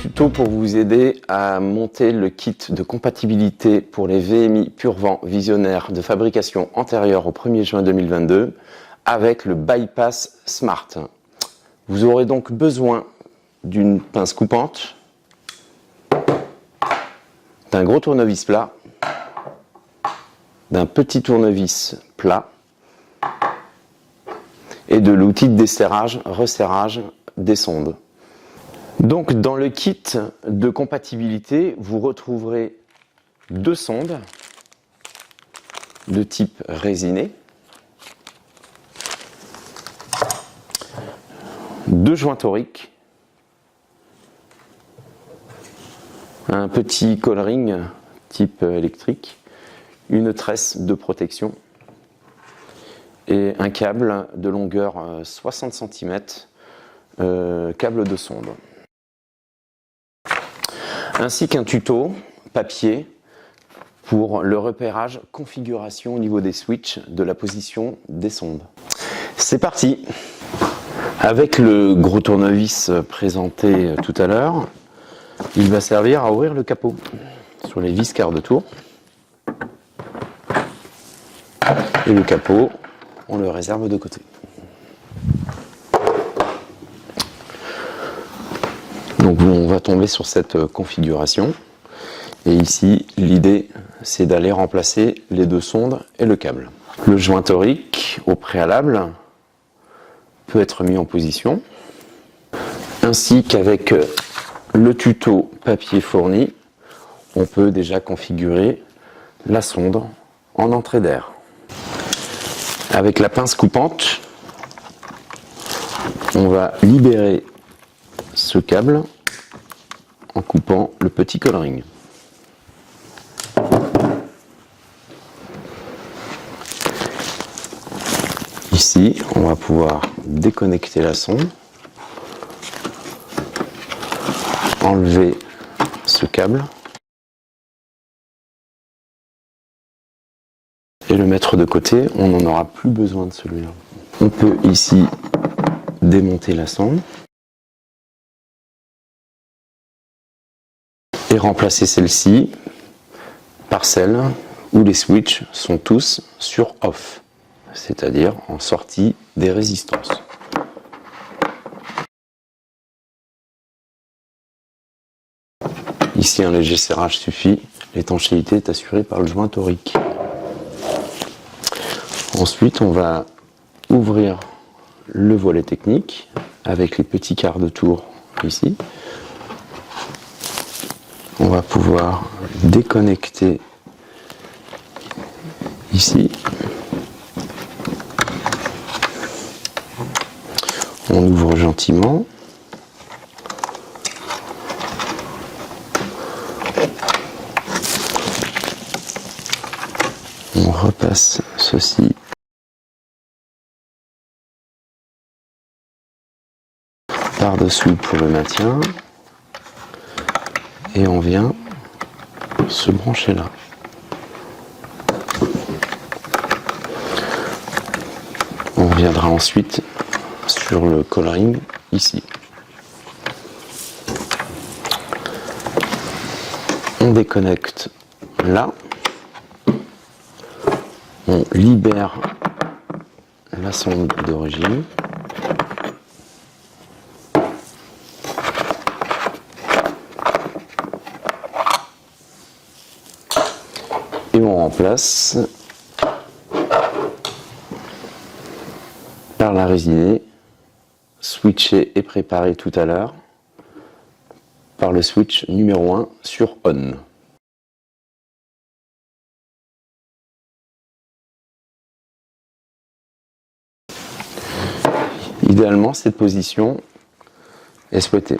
tuto pour vous aider à monter le kit de compatibilité pour les VMI Purvent Visionnaire de fabrication antérieure au 1er juin 2022 avec le Bypass Smart. Vous aurez donc besoin d'une pince coupante, d'un gros tournevis plat, d'un petit tournevis plat et de l'outil de desserrage, resserrage des sondes. Donc dans le kit de compatibilité, vous retrouverez deux sondes de type résiné, deux joints toriques, un petit coil-ring type électrique, une tresse de protection et un câble de longueur 60 cm, câble de sonde. Ainsi qu'un tuto papier pour le repérage configuration au niveau des switches de la position des sondes. C'est parti! Avec le gros tournevis présenté tout à l'heure, il va servir à ouvrir le capot sur les vis quart de tour. Et le capot, on le réserve de côté. Donc on va tomber sur cette configuration. Et ici, l'idée, c'est d'aller remplacer les deux sondes et le câble. Le joint torique, au préalable, peut être mis en position, ainsi qu'avec le tuto papier fourni, on peut déjà configurer la sonde en entrée d'air. Avec la pince coupante, on va libérer ce câble en coupant le petit coil-ring. Ici, on va pouvoir déconnecter la sonde, enlever ce câble et le mettre de côté. On n'en aura plus besoin de celui-là. On peut ici démonter la sonde et remplacer celle-ci par celle où les switches sont tous sur off, c'est-à-dire en sortie des résistances. Ici, un léger serrage suffit, l'étanchéité est assurée par le joint torique. Ensuite, on va ouvrir le volet technique avec les petits quarts de tour ici. On va pouvoir déconnecter ici. On ouvre gentiment. On repasse ceci par-dessous pour le maintien. Et on vient se brancher là. On reviendra ensuite sur le coil-ring ici. On déconnecte là. On libère la sonde d'origine. Et on remplace par la résinée switchée et préparée tout à l'heure par le switch numéro 1 sur ON. Idéalement, cette position est souhaitée.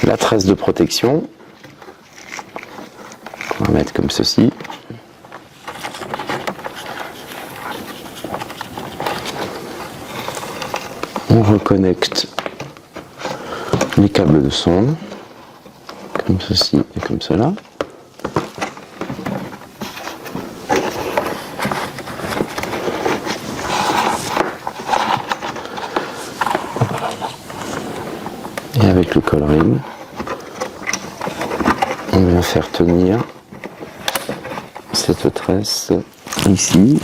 La tresse de protection, on va mettre comme ceci. On reconnecte les câbles de sonde, comme ceci et comme cela. avec le coll-ring. On vient faire tenir cette tresse ici.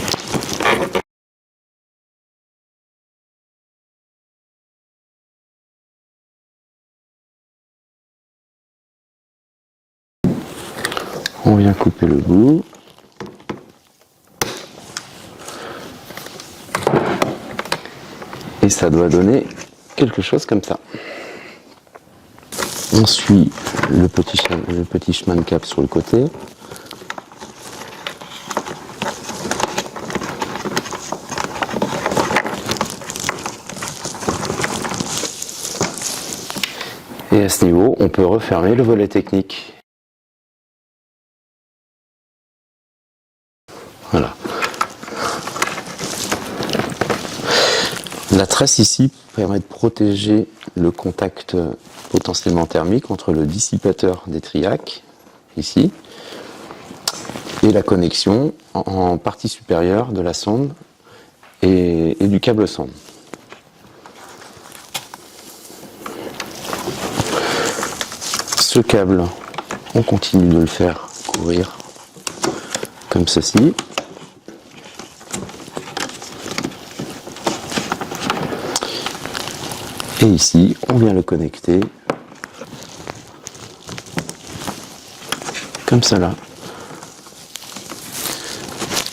On vient couper le bout. Et ça doit donner quelque chose comme ça. On suit le petit chemin de cap sur le côté. Et à ce niveau, on peut refermer le volet technique. Voilà. La tresse ici permet de protéger le contact potentiellement thermique entre le dissipateur des triacs, ici, et la connexion en partie supérieure de la sonde et du câble sonde. Ce câble, on continue de le faire courir comme ceci. Et ici, on vient le connecter comme cela.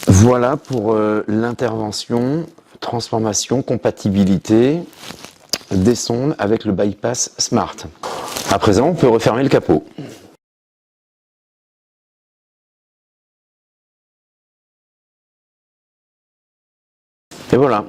Voilà pour l'intervention, transformation, compatibilité des sondes avec le bypass Smart. À présent, on peut refermer le capot. Et voilà.